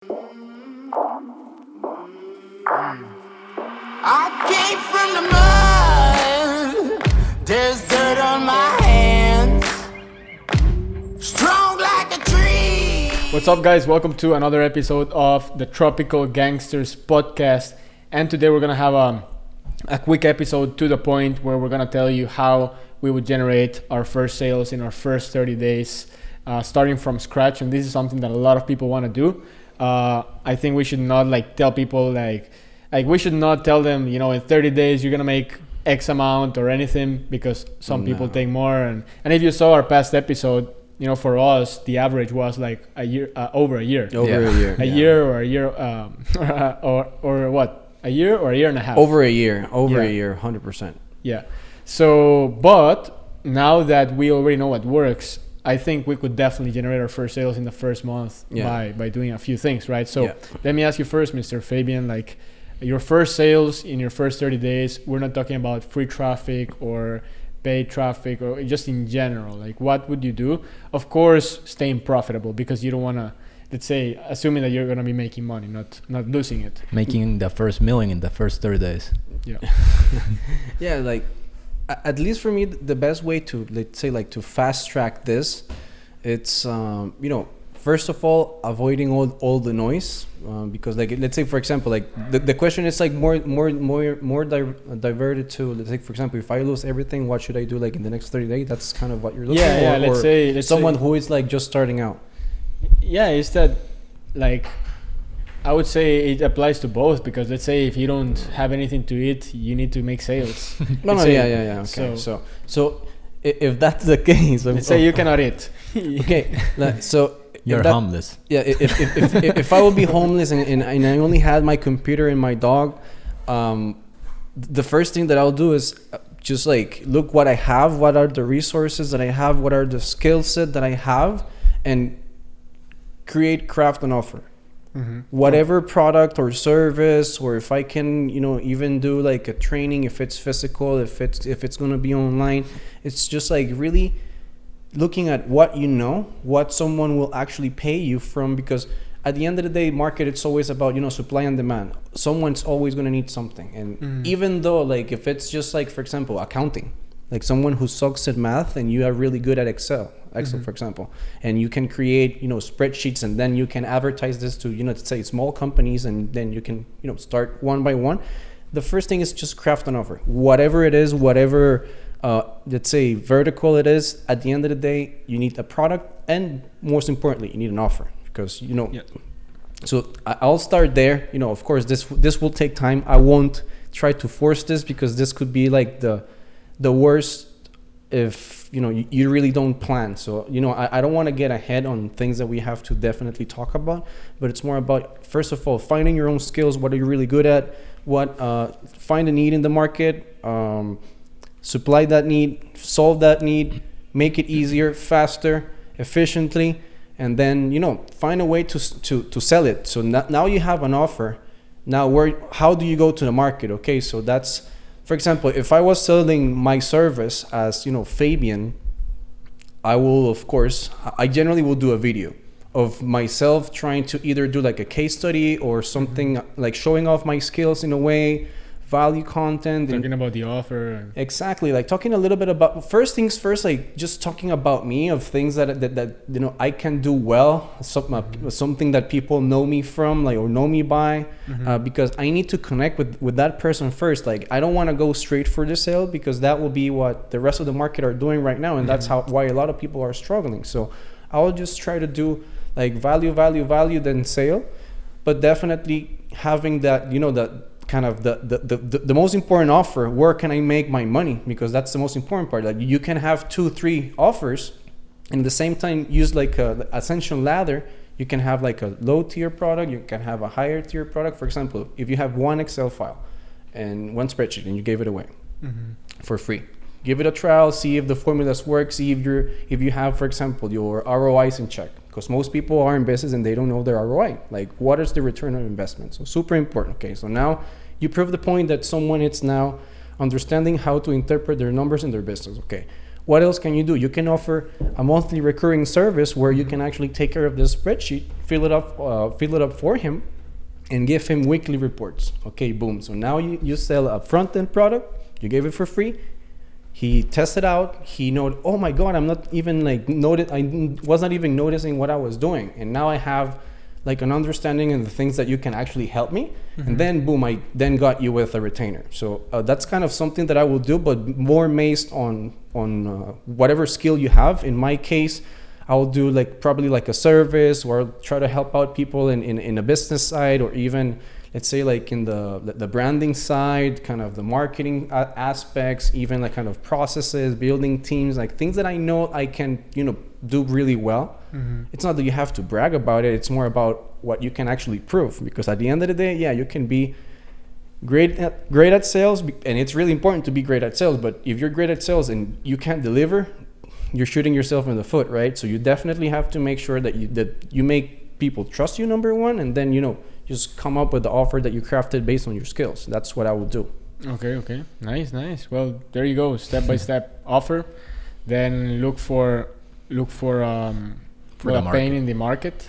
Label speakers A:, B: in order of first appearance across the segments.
A: I came from the mud. There's dirt on my hands. Strong like a tree.
B: What's up, guys? Welcome to another episode of the Tropical Gangsters podcast. And today we're going to have a quick episode to the point where we're going to tell you how we would generate our first sales in our first 30 days, starting from scratch. And this is something that a lot of people want to do. I think we should not tell people we should not tell them, in 30 days you're going to make X amount or anything, because some people take more. And if you saw our past episode, for us, the average was like a year, over a year. A year or a year, or what? A year or a year and a half?
C: Over a year, 100%.
B: Yeah. So, but now that we already know what works, I think we could definitely generate our first sales in the first month by doing a few things, right? So let me ask you first, Mr. Fabian, your first sales in your first 30 days, we're not talking about free traffic or paid traffic or just in general. What would you do? Of course, staying profitable, because you don't want to, let's say, assuming that you're going to be making money, not losing it.
D: Making the first million in the first 30 days.
B: Yeah.
C: Yeah, at least for me, the best way to, to fast track this, it's, first of all, avoiding all the noise, because let's say, for example, the question is more diverted to, let's say, for example, if I lose everything, what should I do in the next 30 days? That's kind of what you're looking for.
B: Yeah, let's say
C: someone who is just starting out.
B: Yeah, it's that, I would say it applies to both, because let's say if you don't have anything to eat, you need to make sales.
C: Okay. So if that's the case,
B: let's say you cannot eat.
C: Okay, so
D: you're homeless.
C: Yeah, if I would be homeless and I only had my computer and my dog, the first thing that I'll do is just look what I have, what are the resources that I have, what are the skill set that I have, and craft an offer. Mm-hmm. Whatever product or service, or if I can, even do a training, if it's physical, if it's going to be online, it's just really looking at what someone will actually pay you from, because at the end of the day, market, it's always about, supply and demand. Someone's always going to need something. And even though if it's just for example, accounting, someone who sucks at math and you are really good at Excel, for example, and you can create, spreadsheets, and then you can advertise this to, let's say small companies, and then you can, start one by one. The first thing is just craft an offer, whatever it is, whatever, let's say vertical it is. At the end of the day, you need a product, and most importantly, you need an offer, because, so I'll start there. Of course, this will take time. I won't try to force this, because this could be the worst if you really don't plan. So I don't want to get ahead on things that we have to definitely talk about, but it's more about, first of all, finding your own skills. What are you really good at? Find a need in the market, supply that need, solve that need, make it easier, faster, efficiently, and then find a way to sell it. So now you have an offer. Now how do you go to the market? Okay, so that's, for example, if I was selling my service as, Fabian, I generally will do a video of myself trying to either do a case study or something, showing off my skills in a way, value content.
B: Talking about the offer.
C: Exactly. Talking a little bit about, first things first, just talking about me, of things that I can do well, something that people know me from, or know me by, because I need to connect with that person first. I don't want to go straight for the sale, because that will be what the rest of the market are doing right now, and that's why a lot of people are struggling. So I'll just try to do value, then sale, but definitely having that, that kind of the most important offer. Where can I make my money? Because that's the most important part. You can have 2-3 offers, and at the same time use a ascension ladder. You can have a low tier product, you can have a higher tier product. For example, if you have one Excel file and one spreadsheet and you gave it away for free, give it a trial, see if the formulas work, see if you have, for example, your ROIs in check, because most people are in business and they don't know their ROI. What is the return on investment? So super important. Okay, so now you prove the point that someone is now understanding how to interpret their numbers in their business. Okay, What else can you do? You can offer a monthly recurring service where you can actually take care of this spreadsheet, fill it up for him, and give him weekly reports. Okay, boom. So now you sell a front-end product, you gave it for free, he tested out, he know, oh my God, I'm not even like I was not even noticing what I was doing. And now I have like an understanding of the things that you can actually help me. And then boom, I then got you with a retainer. So that's kind of something that I will do, but more based on whatever skill you have. In my case, I will do like probably like a service, or I'll try to help out people in a business side, or even let's say like in the branding side, kind of the marketing aspects, even like kind of processes, building teams, like things that I know I can, do really well. It's not that you have to brag about it. It's more about what you can actually prove, because at the end of the day, yeah, you can be great at sales, and it's really important to be great at sales. But if you're great at sales and you can't deliver, you're shooting yourself in the foot, right? So you definitely have to make sure that you make people trust you, number one, and then just come up with the offer that you crafted based on your skills. That's what I would do.
B: Okay. Nice. Well, there you go. Step by step offer. Then look for the pain in the market,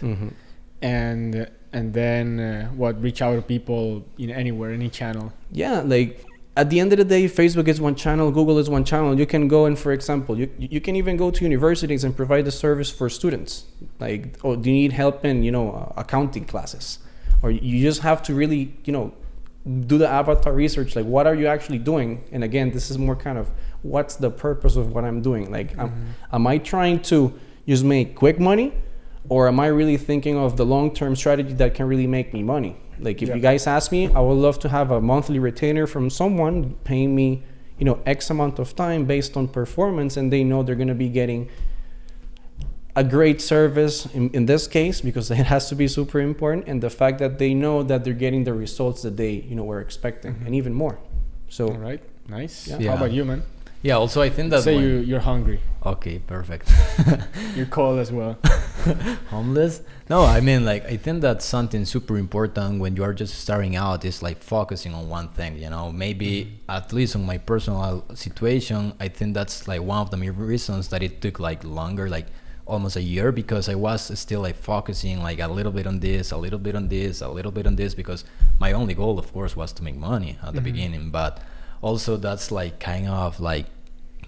B: and then reach out to people in anywhere, any channel.
C: Yeah, like at the end of the day, Facebook is one channel, Google is one channel. You can go and, for example, you can even go to universities and provide the service for students. Like, oh, do you need help in accounting classes? Or you just have to really, do the avatar research. Like, what are you actually doing? And again, this is more kind of what's the purpose of what I'm doing? Like, am I trying to just make quick money, or am I really thinking of the long-term strategy that can really make me money? Like, if you guys ask me, I would love to have a monthly retainer from someone paying me, X amount of time based on performance, and they know they're going to be getting a great service in this case, because it has to be super important, and the fact that they know that they're getting the results that they were expecting, and even more. So
B: all right, nice.
C: Yeah.
B: How about you, man?
D: Yeah, also I think that
B: Say you're hungry.
D: Okay, perfect.
B: You're cold as well.
D: Homeless? No, I mean, like, I think that's something super important when you are just starting out, is like focusing on one thing, maybe at least on my personal situation, I think that's like one of the main reasons that it took like longer, like almost a year, because I was still like focusing like a little bit on this, a little bit on this, a little bit on this, because my only goal, of course, was to make money at the beginning. But also that's like kind of like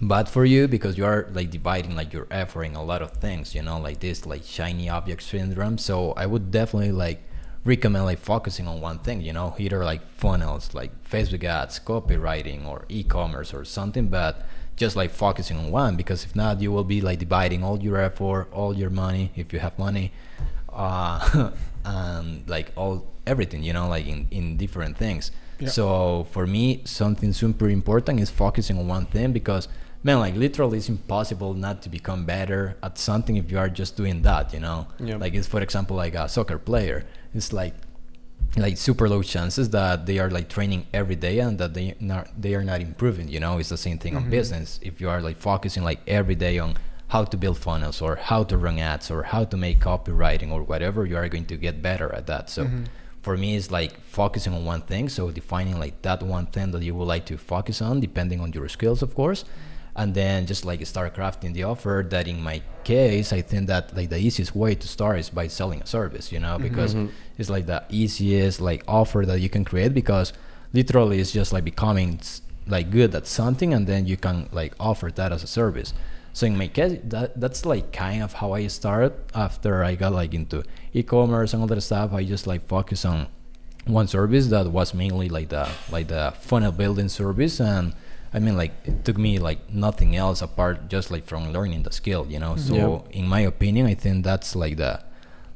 D: bad for you, because you are like dividing like your effort in a lot of things, like this like shiny object syndrome. So I would definitely like recommend like focusing on one thing, either like funnels, like Facebook ads, copywriting, or e-commerce or something, but just like focusing on one, because if not, you will be like dividing all your effort, all your money, if you have money, and like everything, like in different things. Yeah. So for me, something super important is focusing on one thing, because man, like literally it's impossible not to become better at something if you are just doing that,
C: Yeah.
D: Like, it's, for example, like a soccer player, it's like super low chances that they are like training every day and that they are not improving. It's the same thing on business. If you are like focusing like every day on how to build funnels, or how to run ads, or how to make copywriting, or whatever, you are going to get better at that. So for me, it's like focusing on one thing, so defining like that one thing that you would like to focus on, depending on your skills, of course, and then just like start crafting the offer. That in my case, I think that like the easiest way to start is by selling a service, because it's like the easiest like offer that you can create, because literally it's just like becoming like good at something, and then you can like offer that as a service. So in my case, that's like kind of how I started. After I got like into e-commerce and all that stuff, I just like focused on one service that was mainly like the funnel building service. And I mean, like, it took me like nothing else apart just like from learning the skill, So in my opinion, I think that's like the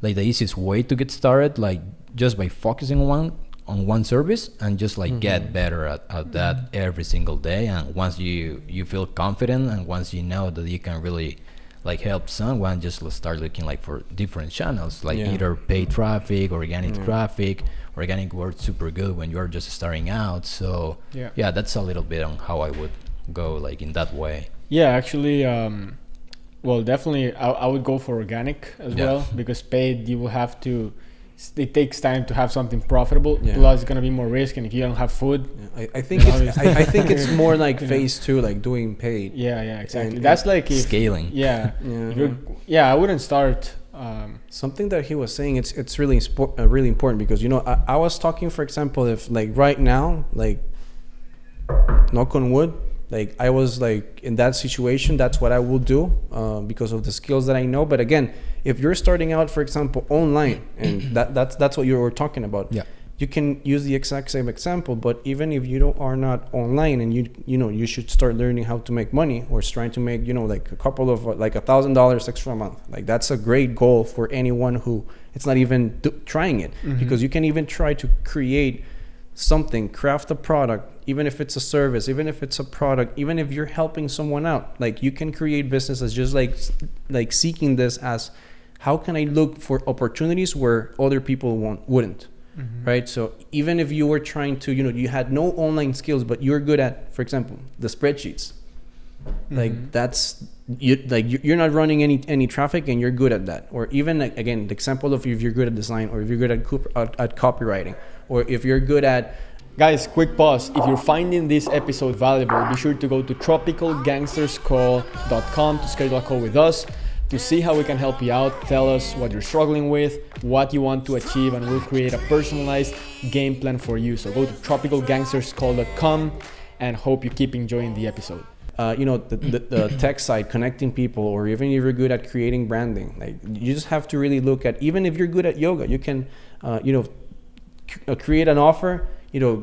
D: easiest way to get started, like just by focusing on one service, and just like get better at that every single day. And once you feel confident, and once you know that you can really like help someone, just start looking like for different channels, like either paid traffic, organic traffic. Organic works super good when you're just starting out. So yeah, that's a little bit on how I would go like in that way.
B: Yeah, actually, well, definitely I would go for organic as well, because paid, you will have to it takes time to have something profitable.
C: Yeah.
B: Plus, it's gonna be more risk, and if you don't have food,
C: I think I think it's more like phase 2, like doing paid.
B: yeah, exactly.
C: And
B: That's like if,
D: Scaling.
B: Yeah,
C: Yeah.
B: if I wouldn't start.
C: Something that he was saying, it's really really important, because I was talking, for example, if like right now, like knock on wood, like I was like in that situation, that's what I will do, because of the skills that I know. But again, if you're starting out, for example, online, and that's what you were talking about.
D: Yeah.
C: You can use the exact same example, but even if you are not online, and you should start learning how to make money, or trying to make like a couple of like $1,000 extra a month. Like that's a great goal for anyone who it's not even trying it, because you can even try to create something, craft a product, even if it's a service, even if it's a product, even if you're helping someone out. Like you can create businesses just like seeking this as, how can I look for opportunities where other people wouldn't. Right? So even if you were trying to, you had no online skills, but you're good at, for example, the spreadsheets, like that's you're not running any traffic, and you're good at that. Or even like, again, the example of if you're good at design, or if you're good at copywriting, or if you're good at.
B: Guys, quick pause. If you're finding this episode valuable, be sure to go to tropicalgangsterscall.com to schedule a call with us to see how we can help you out. Tell us what you're struggling with, what you want to achieve, and we'll create a personalized game plan for you. So go to tropicalgangsterscall.com, and hope you keep enjoying the episode.
C: The tech side, connecting people, or even if you're good at creating branding, like you just have to really look at, even if you're good at yoga, you can, create an offer,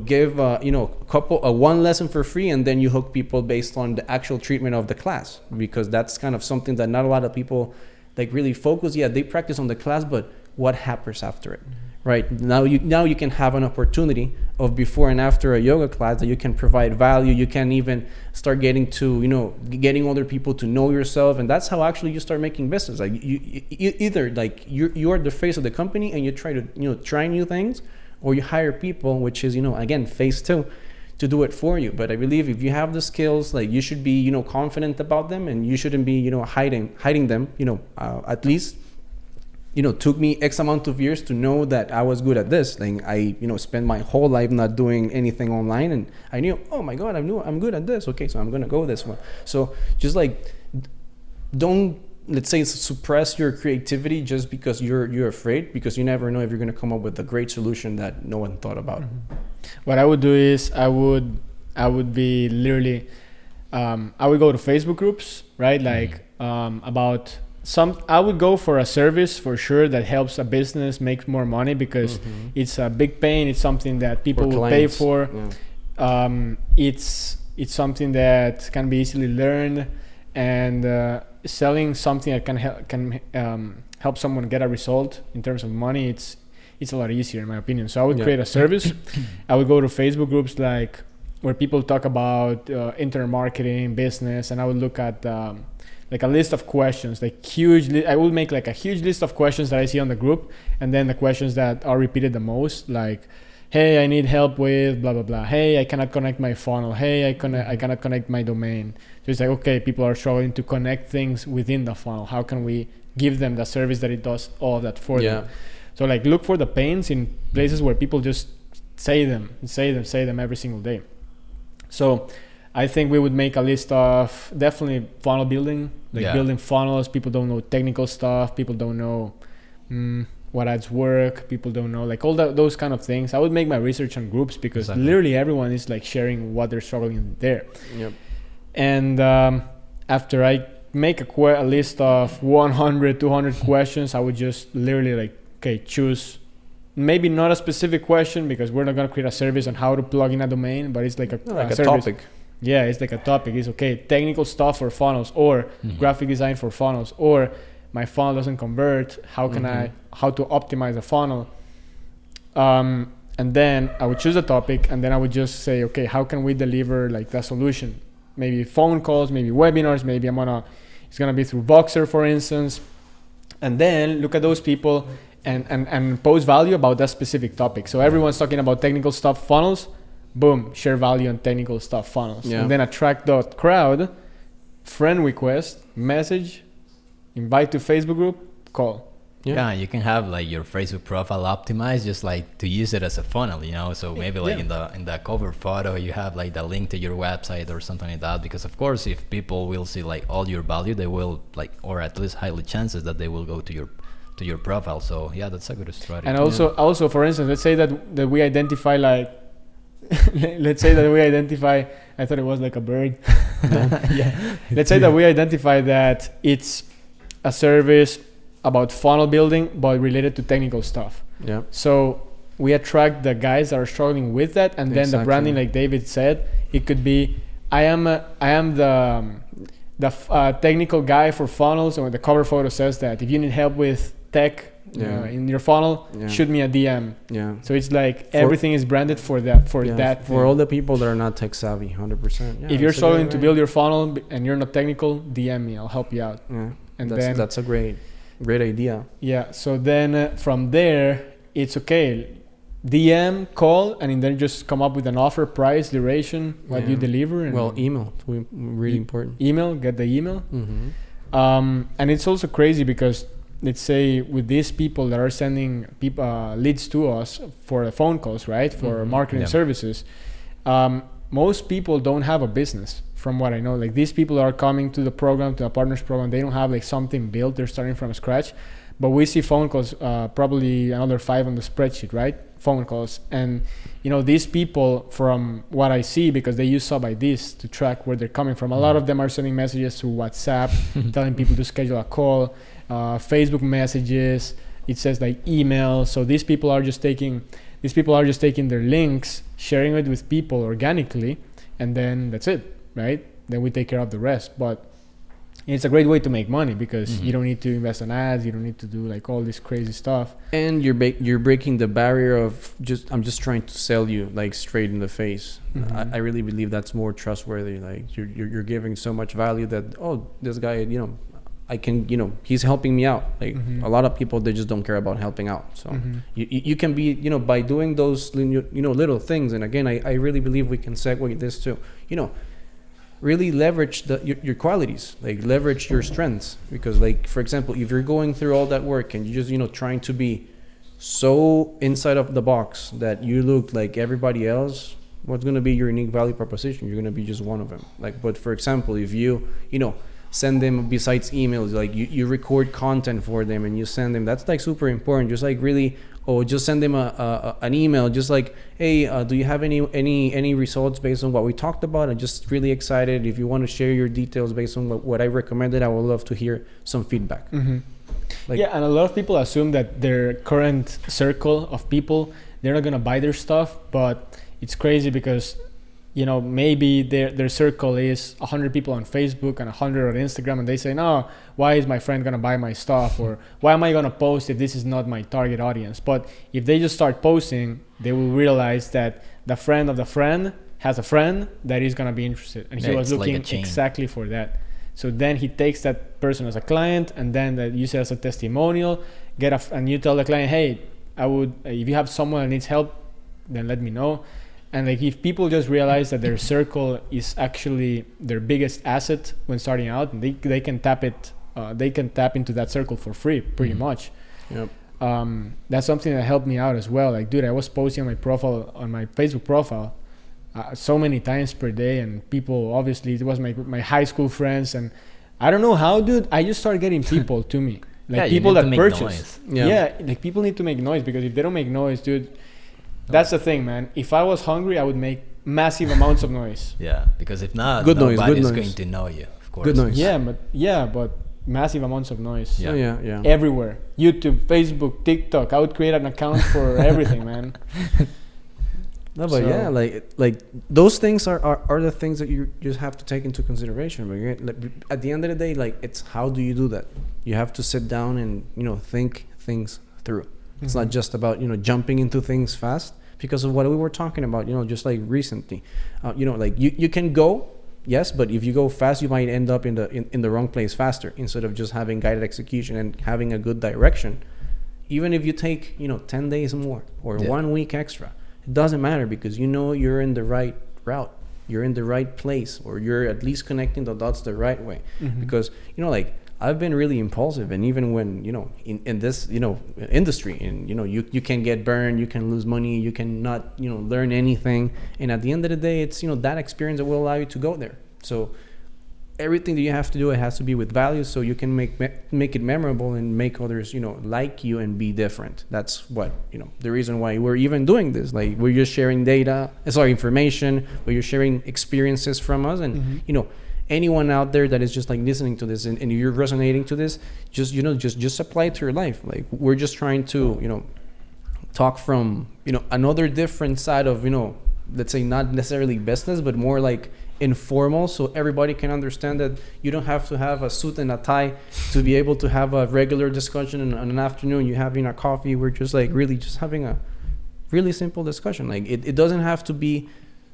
C: give one lesson for free, and then you hook people based on the actual treatment of the class, because that's kind of something that not a lot of people like really focus. Yeah, they practice on the class, but what happens after it? Right now you can have an opportunity of before and after a yoga class that you can provide value. You can even start getting to getting other people to know yourself, and that's how actually you start making business. Like you either like you're the face of the company, and you try to try new things, or you hire people, which is again phase 2, to do it for you. But I believe if you have the skills, like you should be confident about them, and you shouldn't be hiding them. At least took me X amount of years to know that I was good at this. Like I spent my whole life not doing anything online, and I knew, oh my god, I'm good at this. Okay, so I'm gonna go this one. So just like don't, let's say, suppress your creativity just because you're afraid, because you never know if you're going to come up with a great solution that no one thought about.
B: What I would do is I would be literally I would go to Facebook groups, right? Like about I would go for a service for sure that helps a business make more money, because it's a big pain. It's something that people will pay for. Yeah. It's something that can be easily learned, and selling something that can help someone get a result in terms of money, it's a lot easier in my opinion. So I would create a service. I would go to Facebook groups like where people talk about internet marketing, business, and I would look at like a list of questions, like I will make like a huge list of questions that I see on the group, and then the questions that are repeated the most, like, hey, I need help with blah blah blah. Hey, I cannot connect my funnel. Hey, I cannot connect my domain. So it's like, okay, people are struggling to connect things within the funnel. How can we give them the service that it does all of that for them? So like look for the pains in places where people just say them every single day. So I think we would make a list of definitely funnel building, like building funnels. People don't know technical stuff. People don't know what ads work. People don't know like all those kind of things. I would make my research on groups, because literally everyone is like sharing what they're struggling there. Yep. And after I make a list of 100, 200 questions, I would just literally like, okay, choose maybe not a specific question, because we're not going to create a service on how to plug in a domain, but it's like a
C: topic.
B: Yeah, it's like a topic. It's okay, technical stuff for funnels, or graphic design for funnels, or my funnel doesn't convert. How can how to optimize a funnel? And then I would choose a topic, and then I would just say, okay, how can we deliver like the solution? Maybe phone calls, maybe webinars, maybe it's gonna be through Voxer, for instance. And then look at those people and post value about that specific topic. So everyone's talking about technical stuff, funnels. Boom, share value on technical stuff, funnels. Yeah. And then attract the crowd, friend request, message, invite to Facebook group, call.
D: Yeah, you can have like your Facebook profile optimized just like to use it as a funnel, you know. So maybe like in the cover photo you have like the link to your website or something like that. Because of course, if people will see like all your value, they will like, or at least highly chances that they will go to your profile. So yeah, that's a good strategy.
B: And also for instance, let's say that we identify like let's say that we identify, I thought it was like a bird. Yeah. Let's say that we identify that it's a service about funnel building but related to technical stuff.
C: Yeah.
B: So we attract the guys that are struggling with that, and then the branding, like David said, it could be I am the technical guy for funnels, and the cover photo says that if you need help with tech in your funnel, shoot me a DM. Yeah. So it's like everything is branded for that.
C: For all the people that are not tech savvy, 100%. Yeah,
B: if you're struggling to build your funnel and you're not technical, DM me. I'll help you out.
C: Yeah. And that's a great idea.
B: Yeah. So then from there, it's okay. DM, call, and then just come up with an offer, price, duration, what you deliver. And
C: email. Really important.
B: Email, get the email.
C: Mm-hmm.
B: And it's also crazy because let's say with these people that are sending leads to us for the phone calls, right? For marketing services, most people don't have a business from what I know. Like these people are coming to the program, to the partners program, they don't have like something built. They're starting from scratch. But we see phone calls, probably another 5 on the spreadsheet, right? Phone calls. And, you know, these people, from what I see, because they use Sub IDs to track where they're coming from, a lot of them are sending messages to WhatsApp, telling people to schedule a call, Facebook messages, it says like email. So these people are just taking their links, sharing it with people organically, and then that's it, right? Then we take care of the rest. But it's a great way to make money because you don't need to invest in ads. You don't need to do like all this crazy stuff.
C: And you're breaking the barrier of I'm just trying to sell you like straight in the face. I really believe that's more trustworthy. Like you're giving so much value that, oh, this guy, you know, I can, you know, he's helping me out. Like a lot of people, they just don't care about helping out. So you can be, you know, by doing those, you know, little things. And again, I really believe we can segue this to, you know, really leverage your qualities, like leverage your strengths. Because like, for example, if you're going through all that work and you're just, you know, trying to be so inside of the box that you look like everybody else, what's going to be your unique value proposition? You're going to be just one of them. Like, but for example, if you know, send them, besides emails, like you record content for them and you send them, that's like super important. Just like really, just send them an email, just like, hey, do you have any results based on what we talked about? I'm just really excited. If you want to share your details based on what I recommended, I would love to hear some feedback.
B: Like, yeah, and a lot of people assume that their current circle of people, they're not gonna buy their stuff, but it's crazy because, you know, maybe their circle is 100 people on Facebook and 100 on Instagram, and they say, no, why is my friend gonna buy my stuff, or why am I gonna post if this is not my target audience? But if they just start posting, they will realize that the friend of the friend has a friend that is gonna be interested, and he was looking like exactly for that. So then he takes that person as a client, and then that use it as a testimonial. And you tell the client, hey, if you have someone that needs help, then let me know. And like if people just realize that their circle is actually their biggest asset when starting out, they can tap it. They can tap into that circle for free, pretty much.
C: Yep.
B: That's something that helped me out as well. Like, dude, I was posting on my Facebook profile, so many times per day, and people, obviously, it was my high school friends, and I don't know how, dude. I just started getting people to me, like people that purchase. Yeah, like people need to make noise, because if they don't make noise, dude. That's the thing, man. If I was hungry, I would make massive amounts of noise.
D: Yeah, because if not, nobody's going to know you, of course.
C: Good noise.
B: Yeah, but massive amounts of noise.
C: Yeah.
B: Everywhere. YouTube, Facebook, TikTok. I would create an account for everything, man.
C: No, but yeah, like those things are the things that you just have to take into consideration. But at the end of the day, like, it's how do you do that? You have to sit down and, you know, think things through. It's not just about, you know, jumping into things fast, because of what we were talking about, you know, just like recently. You know, like you can go, yes, but if you go fast, you might end up in the wrong place faster, instead of just having guided execution and having a good direction. Even if you take, you know, 10 days more or 1 week extra, it doesn't matter, because you know you're in the right route, you're in the right place, or you're at least connecting the dots the right way. Because, you know, like I've been really impulsive, and even when, in this, industry, and you can get burned, you can lose money, you can not, learn anything, and at the end of the day, it's that experience that will allow you to go there. So everything that you have to do, it has to be with values, so you can make it memorable and make others like you and be different. That's what the reason why we're even doing this. Like, we're just sharing information, but you're sharing experiences from us, and anyone out there that is just like listening to this and you're resonating to this, just apply it to your life. Like, we're just trying to talk from another different side of let's say not necessarily business, but more like informal, so everybody can understand that you don't have to have a suit and a tie to be able to have a regular discussion on an afternoon. You're having a coffee, we're just like really just having a really simple discussion. Like, it doesn't have to be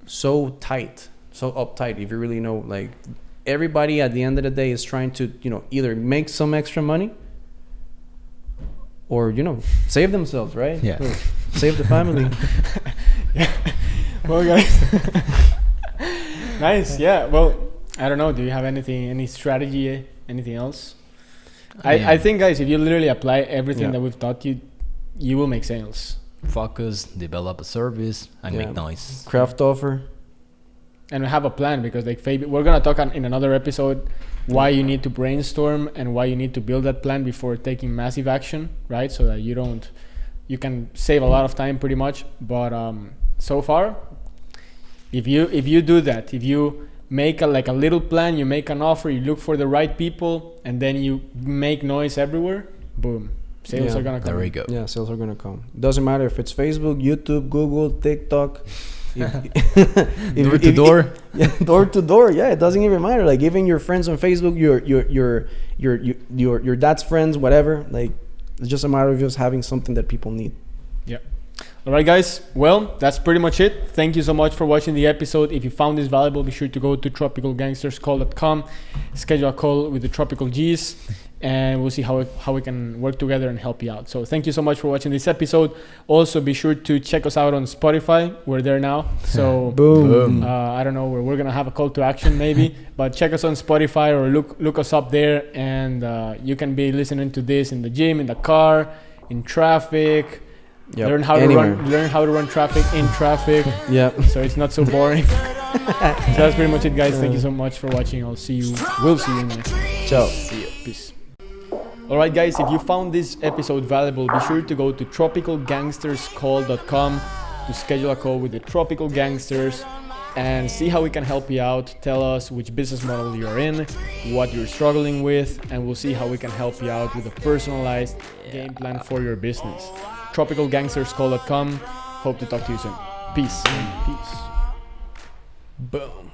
C: so tight, so uptight. If you really know, like, everybody at the end of the day is trying to either make some extra money or save themselves, right?
D: Yeah.
C: So, save the family.
B: Well, guys. Nice. Yeah. Well, I don't know. Do you have any strategy, anything else? I think, guys, if you literally apply everything that we've taught you, you will make sales.
D: Focus, develop a service, and make noise.
C: Craft offer.
B: And have a plan, because like we're gonna talk in another episode why you need to brainstorm and why you need to build that plan before taking massive action, right? So that you can save a lot of time pretty much. But so far, if you do that, if you make a little plan, you make an offer, you look for the right people, and then you make noise everywhere, boom, sales are gonna come.
D: There we go.
C: Yeah, sales are gonna come. Doesn't matter if it's Facebook, YouTube, Google, TikTok.
D: Door to door.
C: Yeah, door to door. Yeah, it doesn't even matter. Like, even your friends on Facebook, your dad's friends, whatever. Like, it's just a matter of just having something that people need.
B: Yeah. All right, guys. Well, that's pretty much it. Thank you so much for watching the episode. If you found this valuable, be sure to go to tropicalgangsterscall.com, schedule a call with the Tropical G's, and we'll see how we can work together and help you out. So thank you so much for watching this episode. Also, be sure to check us out on Spotify. We're there now. So
C: Boom.
B: I don't know where we're gonna have a call to action maybe, but check us on Spotify or look us up there, and you can be listening to this in the gym, in the car, in traffic.
C: Yep.
B: Learn how to run traffic in traffic.
C: Yeah.
B: So it's not so boring. So that's pretty much it, guys. Thank you so much for watching. We'll see you next.
C: Ciao.
B: See you. Peace. Alright, guys, if you found this episode valuable, be sure to go to tropicalgangsterscall.com to schedule a call with the Tropical Gangsters and see how we can help you out. Tell us which business model you're in, what you're struggling with, and we'll see how we can help you out with a personalized game plan for your business. tropicalgangsterscall.com. Hope to talk to you soon. Peace. Peace.
C: Boom.